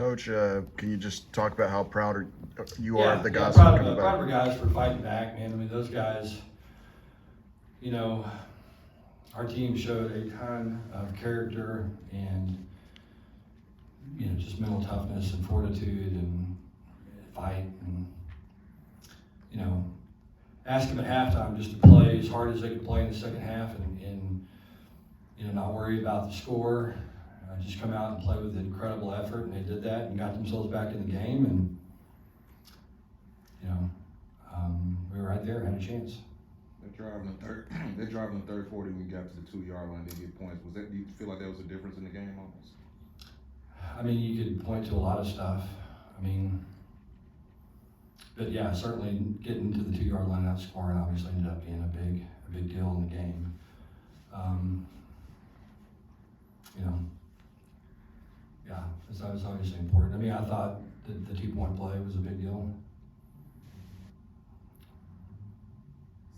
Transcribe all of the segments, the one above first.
Coach, can you just talk about how proud you are Yeah, of the guys proud coming of back? our guys for fighting back, man. I mean, those guys, you know, our team showed a ton of character and, you know, just mental toughness and fortitude and fight and, you know, ask them at halftime just to play as hard as they could play in the second half and you know, not worry about the score. Just come out and play with incredible effort, and they did that and got themselves back in the game, and you know, we were right there, had a chance. They're driving the third 40 when you got to the 2-yard line, they get points. Do you feel like that was a difference in the game almost? I mean, you could point to a lot of stuff. I mean, but yeah, certainly getting to the 2-yard line out scoring obviously ended up being a big deal in the game. You know, yeah, that was obviously important. I mean, I thought that the 2-point play was a big deal.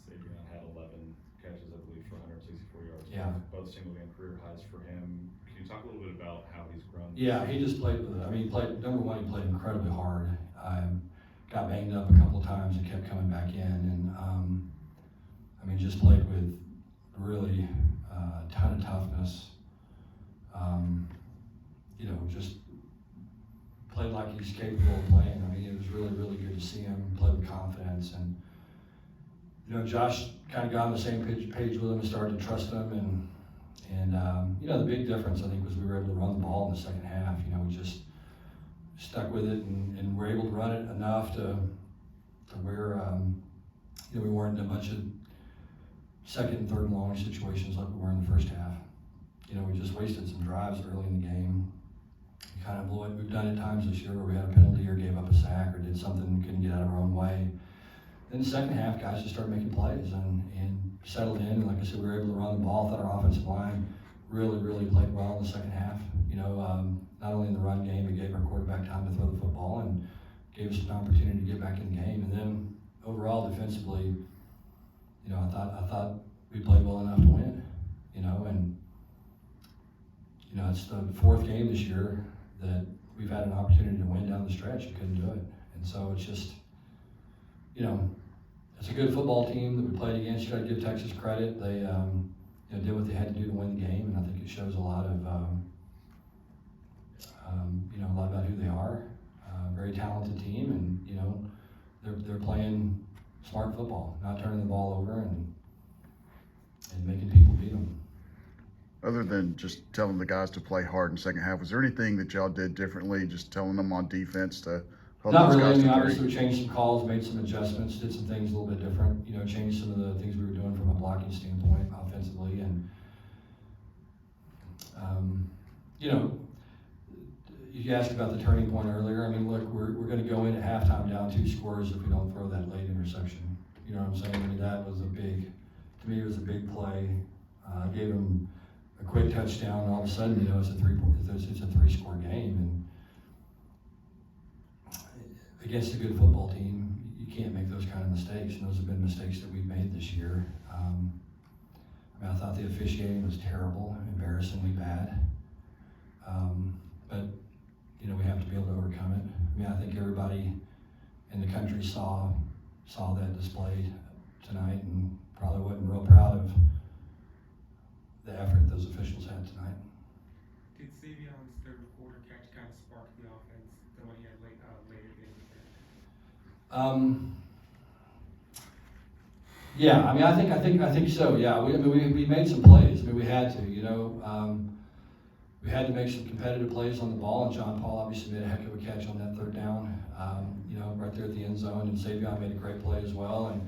Savon had 11 catches, I believe, for 164 yards. Yeah. Both single-game career highs for him. Can you talk a little bit about how he's grown? Yeah, he just played with it. I mean, number one, he played incredibly hard. Got banged up a couple of times and kept coming back in, and I mean, just played with really a ton of toughness. You know, just played like he's capable of playing. I mean, it was really, really good to see him play with confidence. And you know, Josh kind of got on the same page with him and started to trust him. And you know, the big difference I think was we were able to run the ball in the second half. You know, we just stuck with it and were able to run it enough to where you know, we weren't in a bunch of second and third and long situations like we were in the first half. You know, we just wasted some drives early in the game. We kind of blew it. We've done it times this year where we had a penalty or gave up a sack or did something and couldn't get out of our own way. Then the second half, guys just started making plays and settled in. And like I said, we were able to run the ball. I thought our offensive line really, really played well in the second half. You know, not only in the run game, it gave our quarterback time to throw the football and gave us an opportunity to get back in the game. And then overall, defensively, you know, I thought we played well enough to win. You know, and you know, it's the fourth game this year that we've had an opportunity to win down the stretch and couldn't do it. And so it's just, you know, it's a good football team that we played against. You got to give Texas credit. They, you know, did what they had to do to win the game, and I think it shows a lot of, you know, a lot about who they are. Very talented team, and you know, they're playing smart football, not turning the ball over and making people beat them. Other than just telling the guys to play hard in the second half, was there anything that y'all did differently, just telling them on defense to hold Not those really. I guys mean, to 30? obviously we changed some calls, made some adjustments, did some things a little bit different. You know, changed some of the things we were doing from a blocking standpoint offensively, and you know, you asked about the turning point earlier. I mean, look, we're going to go in at halftime down 2 scores if we don't throw that late interception. You know what I'm saying? I mean, that was to me, it was a big play. Gave him a quick touchdown, and all of a sudden, you know, it's a 3-score game, and against a good football team, you can't make those kind of mistakes, and those have been mistakes that we've made this year. I mean, I thought the officiating was terrible, embarrassingly bad, but you know, we have to be able to overcome it. I mean, I think everybody in the country saw that displayed tonight, and probably wasn't real proud of the effort those officials had tonight. Did Savion's third quarter catch kind of spark the offense than what he had later in the game? Yeah, I mean, I think so. Yeah, we made some plays. I mean, we had to. You know, we had to make some competitive plays on the ball, and John Paul obviously made a heck of a catch on that third down. You know, right there at the end zone, and Savon made a great play as well. And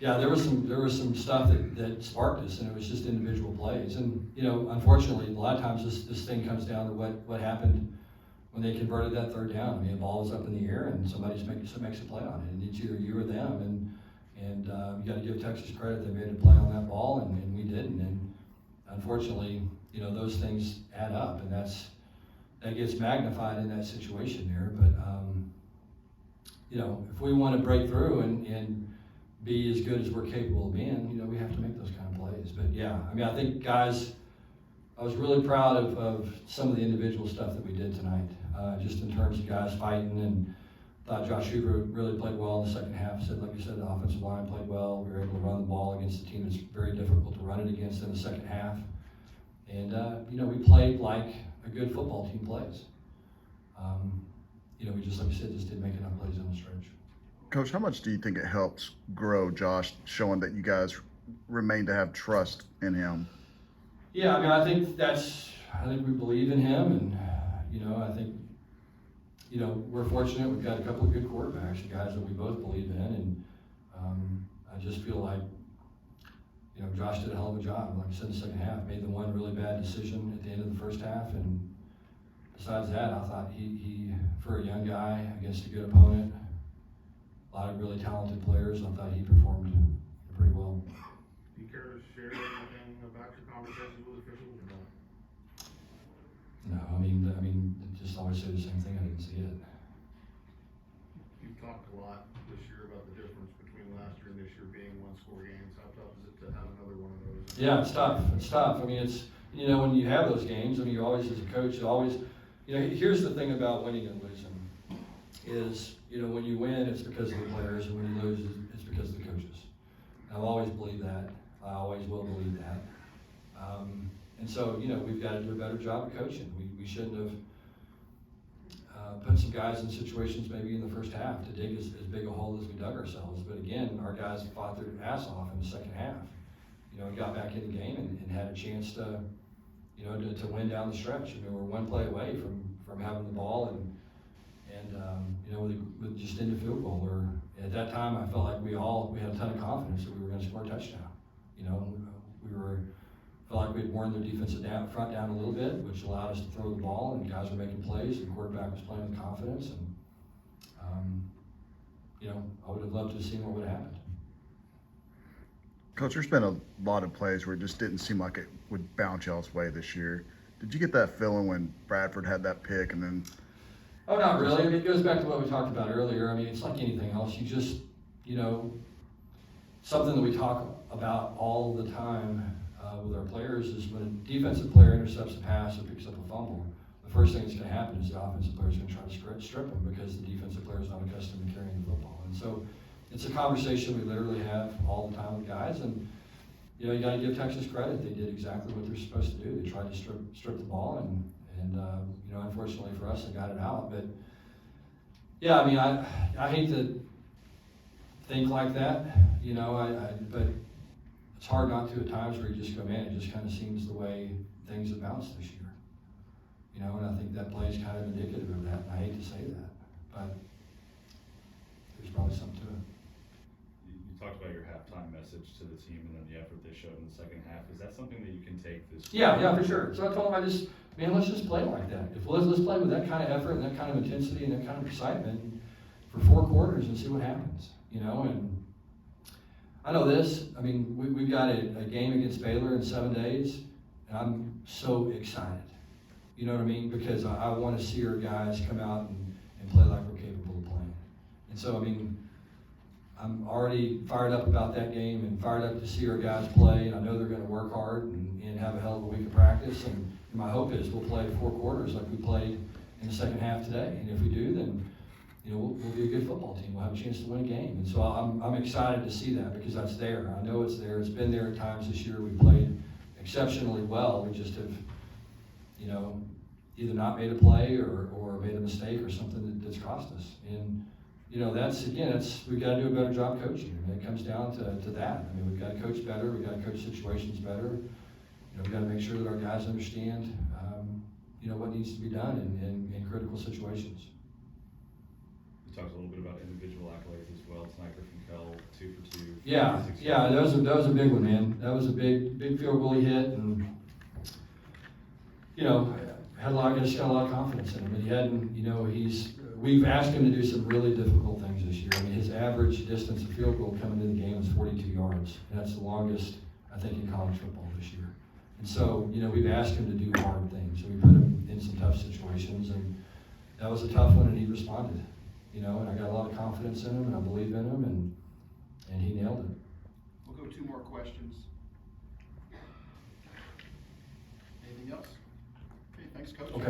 yeah, there was some stuff that sparked us, and it was just individual plays. And you know, unfortunately, a lot of times this thing comes down to what happened when they converted that third down. I mean, the ball was up in the air, and somebody makes a play on it, and it's either you or them. And you got to give Texas credit; they made a play on that ball, and we didn't. And unfortunately, you know, those things add up, and that gets magnified in that situation there. But you know, if we want to break through and be as good as we're capable of being, you know, we have to make those kind of plays. But yeah, I mean, I think guys, I was really proud of some of the individual stuff that we did tonight. just in terms of guys fighting, and thought Josh Heupel really played well in the second half. Like you said, the offensive line played well. We were able to run the ball against a team that's very difficult to run it against in the second half. And, we played like a good football team plays. We just, like you said, just didn't make enough plays on the stretch. Coach, how much do you think it helps grow Josh, showing that you guys remain to have trust in him? Yeah, I think we believe in him, and, I think, we're fortunate. We've got a couple of good quarterbacks, guys that we both believe in, and I just feel like, Josh did a hell of a job. Like I said, in the second half, made the one really bad decision at the end of the first half, and besides that, I thought he for a young guy against a good opponent, a lot of really talented players, I thought he performed pretty well. Do you care to share anything about your conversations with officials or not? No, just always say the same thing. I didn't see it. You've talked a lot this year about the difference between last year and this year being one-score games. How tough is it to have another one of those? Yeah, it's tough. It's tough. It's, when you have those games, you always, as a coach, here's the thing about winning and losing is, when you win, it's because of the players, and when you lose, it's because of the coaches. I've always believed that. I always will believe that. And so, we've got to do a better job of coaching. We shouldn't have put some guys in situations maybe in the first half to dig as big a hole as we dug ourselves. But again, our guys fought their ass off in the second half. Got back in the game and had a chance to win down the stretch. We're one play away from having the ball and with just in the field goal. Or at that time, I felt like we had a ton of confidence that we were going to score a touchdown. Felt like we'd worn their defensive front down a little bit, which allowed us to throw the ball, and guys were making plays, and the quarterback was playing with confidence. And I would have loved to have seen what would have happened. Coach, there's been a lot of plays where it just didn't seem like it would bounce y'all's way this year. Did you get that feeling when Bradford had that pick and then? Oh, not really. It goes back to what we talked about earlier. It's like anything else. You just, something that we talk about all the time with our players is when a defensive player intercepts a pass or picks up a fumble, the first thing that's going to happen is the offensive player is going to try to strip them because the defensive player is not accustomed to carrying the football. And so it's a conversation we literally have all the time with guys. And, you got to give Texas credit. They did exactly what they're supposed to do. They tried to strip the ball, and unfortunately for us, they got it out. But, yeah, I hate to think like that, but it's hard not to at times where you just go, man, it just kind of seems the way things have bounced this year. And I think that play is kind of indicative of that, and I hate to say that, but there's probably something to it. You talked about your halftime message to the team and then the effort they showed in the second half. Is that something that you can take this week? Yeah, for sure. So I told them, let's just play like that. Let's play with that kind of effort and that kind of intensity and that kind of excitement for 4 quarters and see what happens, and I know this. We've got a game against Baylor in 7 days, and I'm so excited. You know what I mean? Because I want to see our guys come out and play like we're capable of playing. And so, I'm already fired up about that game and fired up to see our guys play, and I know they're going to work hard and have a hell of a week of practice. And my hope is we'll play 4 quarters like we played in the second half today. And if we do, then we'll be a good football team. We'll have a chance to win a game. And so I'm excited to see that because that's there. I know it's there. It's been there at times this year. We played exceptionally well. We just have, either not made a play or made a mistake or something that's cost us. And, we've got to do a better job coaching. It comes down to that. We've got to coach better. We've got to coach situations better. We've got to make sure that our guys understand, what needs to be done in critical situations. You talked a little bit about individual accolades as well. Tonight, Griffin Kell, 2 for 2. Yeah, that was a big one, man. That was a big field goal he hit, and had just got a lot of confidence in him. And he hadn't, we've asked him to do some really difficult things this year. His average distance of field goal coming into the game was 42 yards. And that's the longest, I think, in college football this year. And so, we've asked him to do hard things. We put him in some tough situations, and that was a tough one, and he responded. And I got a lot of confidence in him, and I believe in him, and he nailed it. We'll go 2 more questions. Anything else? Okay, thanks, Coach. Okay.